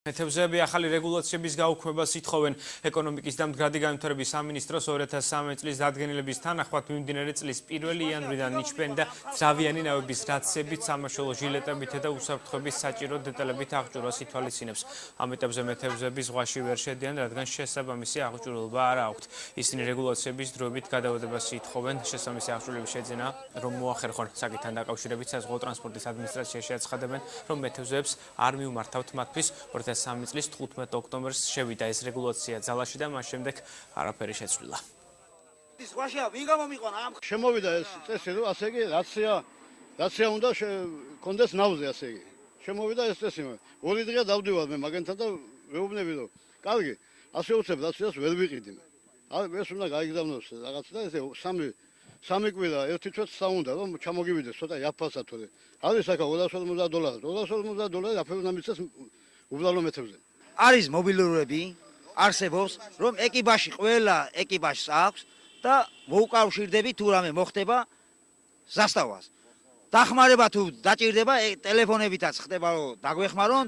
მეთევზეები ახალი რეგულაციების გაუქმებას ითხოვენ. ეკონომიკის და მდგრადი განვითარების სამინისტროს 2013 წლის დადგენილების თანახმად მიმდინარე წლის 1 იანვრიდან ნიჩბენი და ძრავიანი ნავების რაცებით, სამაშველო ჟილეტებით და უსაფრთხოების საჭირო დეტალებით აღჭურვას ითვალისწინებს. ამ ეტაპზე მეთევზეები ზღვაში ვერ შედიან, რადგან შესაბამისი აღჭურვილობა არ აქვთ. ისინი რეგულაციების დროებით გადავადებას ითხოვენ. შესაბამისი აღჭურვილების შეძენა რომ მოახერხონ. საკითხთან დაკავშირებით საზღვაო ტრანსპორტის ადმინისტრაციაში აცხადებენ, რომ მეთევზეებს არ მიუმართავთ მათთვის 2013 წლის 15 ოქტომბერს შევიდა ეს რეგულაცია ძალაში და მას შემდეგ არაფერი შეცვლილა. შემოვიდა ეს წესი, რომ ასე იგი რაცია უნდა კონდეს ნავზე, ასე იგი. შემოვიდა ეს წესი. ორი დღეა დავდივარ მე მაგენთან და ვეუბნები რომ კარგი, ასე უცებ რაციას ვერ ვიყიდი მე. ეს უნდა გაიგზავნოს რაღაც და ესე სამი კვირა ერთი თვეც საუნდა რომ ჩამოგივიდეს ცოტა იაფასა თორე. არის აქ $250. $250 აფერ უნდა მიცეს უბრალო მეთევზე. არის მობილურები, არსებობს, რომ ეკიპაჟი ყველა ეკიპაჟს აქვს და მოუკავშირდები თუ რამე მოხდება ზასტავას. დახმარება თუ დაჭირდება, ტელეფონებითაც ხდება რომ დაგვეხმარონ.